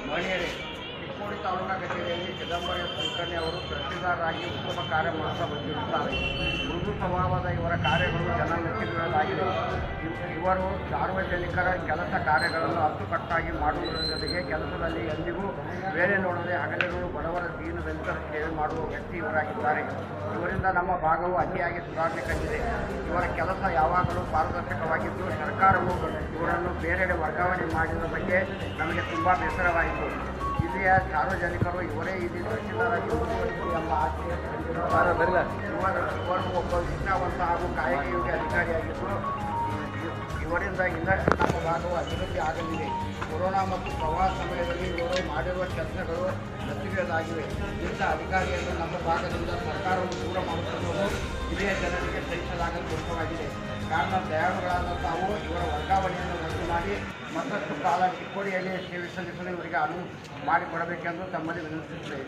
ಮಹಿಳೆಯರೇ, ಚಿಕ್ಕೋಡಿ ತಾಲೂಕಾ ಕಚೇರಿಯಲ್ಲಿ ಚಿದಂಬರ ಕುಲಕರ್ಣಿ ಅವರು ತಹಸೀಲ್ದಾರರಾಗಿ ಉತ್ತಮ ಕಾರ್ಯ ಮಾಡುತ್ತಾ ಬಂದಿರುತ್ತಾರೆ. ಮೃದು ಸ್ವಭಾವದ ಇವರ ಕಾರ್ಯಗಳು ಜನ ಮೆಚ್ಚಿಕೊಳ್ಳಲಾಗಿದೆ. ಇವರು ಸಾರ್ವಜನಿಕರ ಕೆಲಸ ಕಾರ್ಯಗಳನ್ನು ಅಚ್ಚುಕಟ್ಟಾಗಿ ಮಾಡುವುದರ ಜೊತೆಗೆ ಕೆಲಸದಲ್ಲಿ ಎಂದಿಗೂ ಬೇರೆ ನೋಡದೆ ಹಗಲಿರುಳು ಬಡವರ ದೀನದಲಿತರ ಸೇವೆ ಮಾಡುವ ವ್ಯಕ್ತಿ ಇವರಾಗಿದ್ದಾರೆ. ಇವರಿಂದ ನಮ್ಮ ಭಾಗವು ಅತಿಯಾಗಿ ಸುಧಾರಣೆ ಕಂಡಿದೆ. ಇವರ ಕೆಲಸ ಯಾವಾಗಲೂ ಪಾರದರ್ಶಕವಾಗಿದ್ದು ಸರ್ಕಾರವು ಇವರನ್ನು ಬೇರೆಡೆ ವರ್ಗಾವಣೆ ಮಾಡಿದ ಬಗ್ಗೆ ನಮಗೆ ತುಂಬ ಬೇಸರವಾಯಿತು. ಇಲ್ಲಿಯ ಸಾರ್ವಜನಿಕರು ಇವರೇ ಇಲ್ಲಿ ತಹಸೀಲ್ದಾರಾಗಿ ಮುಂದುವರಿಸಲು ಎಂಬ ಆಸೆ ಇವರು ಒಬ್ಬ ನಿಷ್ಠಾವಂತ ಹಾಗೂ ಕಾಯಕಯೋಗ್ಯ ಅಧಿಕಾರಿಯಾಗಿದ್ದು ಇವರಿಂದ ಇನ್ನಷ್ಟು ನಮ್ಮ ಭಾಗವು ಅಭಿವೃದ್ಧಿ ಆಗಲಿದೆ. ಕೊರೋನಾ ಮತ್ತು ಪ್ರವಾಹ ಸಮಯದಲ್ಲಿ ಇವರು ಮಾಡಿರುವ ಕೆಲಸಗಳು ಮೆಚ್ಚುಗೆಯದಾಗಿವೆ. ಇಂಥ ಅಧಿಕಾರಿಯನ್ನು ನಮ್ಮ ಭಾಗದಿಂದ ಸರ್ಕಾರವು ದೂರ ಮಾಡುತ್ತಿರುವುದು ಹಿರಿಯ ಜನರಿಗೆ ಸಹಿಸಲಾಗಲು ದುಃಖವಾಗಿದೆ. ಕಾರಣ ದಯಾಳುಗಳಾದ ತಾವು ಇವರ ವರ್ಗಾವಣೆಯನ್ನು ರದ್ದು ಮಾಡಿ ಮತ್ತಷ್ಟು ಕಾಲ ಚಿಕ್ಕೋಡಿಯಲ್ಲಿ ಸೇವೆ ಸಲ್ಲಿಸಲು ಇವರಿಗೆ ಅನುವು ಮಾಡಿಕೊಡಬೇಕೆಂದು ತಮ್ಮಲ್ಲಿ ವಿನಂತಿಸುತ್ತೇವೆ.